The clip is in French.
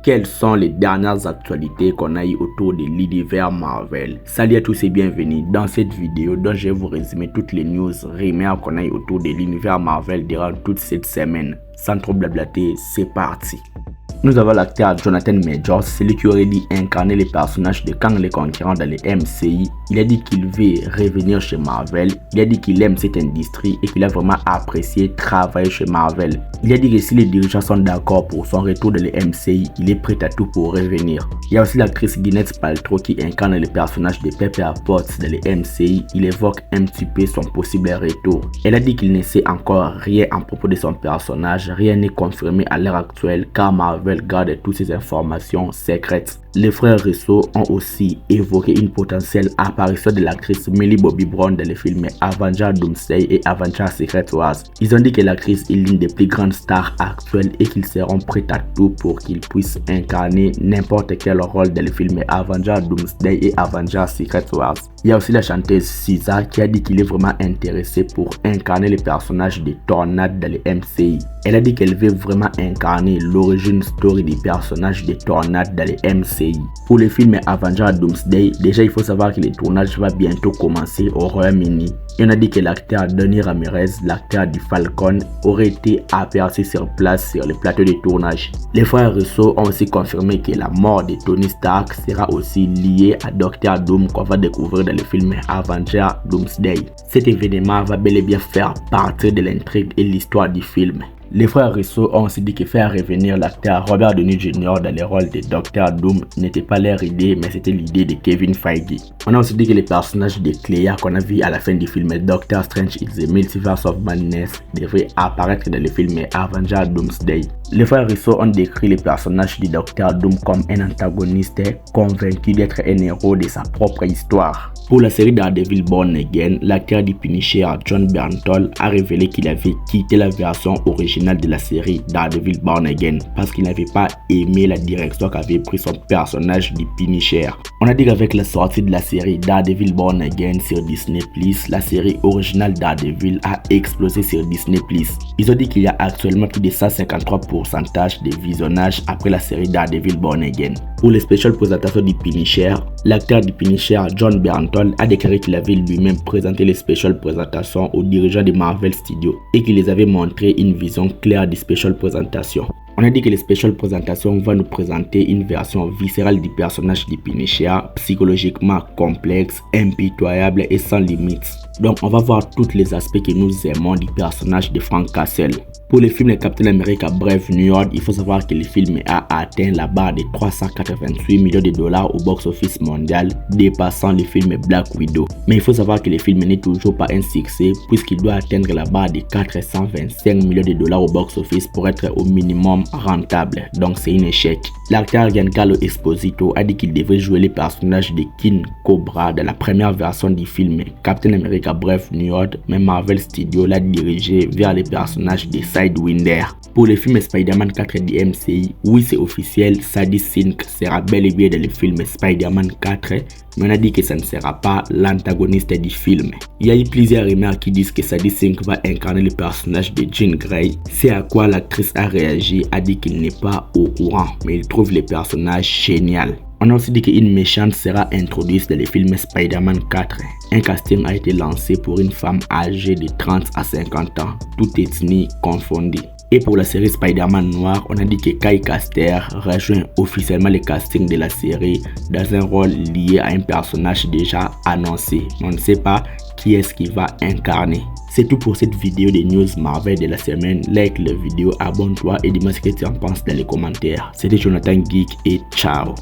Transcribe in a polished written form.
quelles sont les dernières actualités qu'on a eues autour de l'univers Marvel. Salut à tous et bienvenue dans cette vidéo dont je vais vous résumer toutes les news rumeurs qu'on a eues autour de l'univers Marvel durant toute cette semaine. Sans trop blablater, c'est parti. Nous avons l'acteur Jonathan Majors, celui qui aurait dit incarner les personnages de Kang le Conquérant dans les MCI. Il a dit qu'il veut revenir chez Marvel, il a dit qu'il aime cette industrie et qu'il a vraiment apprécié travailler chez Marvel. Il a dit que si les dirigeants sont d'accord pour son retour dans les MCI, il est prêt à tout pour revenir. Il y a aussi l'actrice Gwyneth Paltrow qui incarne le personnage de Pepper Potts dans les MCI. Il évoque un petit peu son possible retour. Elle a dit qu'il ne sait encore rien à propos de son personnage, rien n'est confirmé à l'heure actuelle car Marvel garde toutes ces informations secrètes. Les frères Russo ont aussi évoqué une potentielle apparition de l'actrice Millie Bobby Brown dans les films Avengers Doomsday et Avengers Secret Wars. Ils ont dit que l'actrice est l'une des plus grandes stars actuelles et qu'ils seront prêts à tout pour qu'ils puissent incarner n'importe quel rôle dans les films Avengers Doomsday et Avengers Secret Wars. Il y a aussi la chanteuse SZA qui a dit qu'il est vraiment intéressé pour incarner les personnages de Tornade dans les MCI. Elle a dit qu'elle veut vraiment incarner l'origine story des personnages de Tornade dans les MCI. Pour le film Avengers Doomsday, déjà il faut savoir que le tournage va bientôt commencer au Royaume-Uni. Et on a dit que l'acteur Donny Ramirez, l'acteur du Falcon, aurait été aperçu sur place sur le plateau de tournage. Les frères Russo ont aussi confirmé que la mort de Tony Stark sera aussi liée à Doctor Doom qu'on va découvrir dans le film Avengers Doomsday. Cet événement va bel et bien faire partie de l'intrigue et l'histoire du film. Les frères Russo ont aussi dit que faire revenir l'acteur Robert Downey Jr. dans le rôle de Doctor Doom n'était pas leur idée, mais c'était l'idée de Kevin Feige. On a aussi dit que les personnages de Clea qu'on a vu à la fin du film Doctor Strange in the Multiverse of Madness devraient apparaître dans le film Avengers Doomsday. Les frères Russo ont décrit les personnages du Doctor Doom comme un antagoniste convaincu d'être un héros de sa propre histoire. Pour la série Daredevil Born Again, l'acteur du Punisher Jon Bernthal a révélé qu'il avait quitté la version originale de la série Daredevil Born Again parce qu'il n'avait pas aimé la direction qu'avait pris son personnage du Punisher. On a dit qu'avec la sortie de la série Daredevil Born Again sur Disney+, la série originale Daredevil a explosé sur Disney+. Ils ont dit qu'il y a actuellement plus de 153% de visionnage après la série Daredevil Born Again. Pour les special présentations du Punisher, l'acteur du Punisher Jon Bernthal a déclaré qu'il avait lui-même présenté les special présentations aux dirigeants de Marvel Studios et qu'il les avait montré une vision claire des special présentations. On a dit que les special présentations vont nous présenter une version viscérale du personnage du Punisher, psychologiquement complexe, impitoyable et sans limites. Donc on va voir tous les aspects que nous aimons du personnage de Frank Castle. Pour le film Captain America Brave New World, il faut savoir que le film a atteint la barre de 388 millions de dollars au box-office mondial, dépassant le film Black Widow. Mais il faut savoir que le film n'est toujours pas un succès puisqu'il doit atteindre la barre de 425 millions de dollars au box-office pour être au minimum rentable. Donc c'est un échec. L'acteur Giancarlo Esposito a dit qu'il devait jouer le personnage de King Cobra dans la première version du film Captain America Brave New World, mais Marvel Studios l'a dirigé vers les personnages de Sidewinder. Pour le film Spider-Man 4 du MCI, oui c'est officiel, Sadie Sink sera bel et bien dans le film Spider-Man 4, mais on a dit que ça ne sera pas l'antagoniste du film. Il y a eu plusieurs rumeurs qui disent que Sadie Sink va incarner le personnage de Jean Grey, c'est à quoi l'actrice a réagi, a dit qu'il n'est pas au courant, mais il trouve le personnage génial. On a aussi dit qu'une méchante sera introduite dans le film Spider-Man 4. Un casting a été lancé pour une femme âgée de 30 à 50 ans, toute ethnie confondue. Et pour la série Spider-Man Noir, on a dit que Kai Caster rejoint officiellement le casting de la série dans un rôle lié à un personnage déjà annoncé. On ne sait pas qui est-ce qui va incarner. C'est tout pour cette vidéo de news Marvel de la semaine. Like la vidéo, abonne-toi et dis-moi ce que tu en penses dans les commentaires. C'était Jonathan Geek et ciao.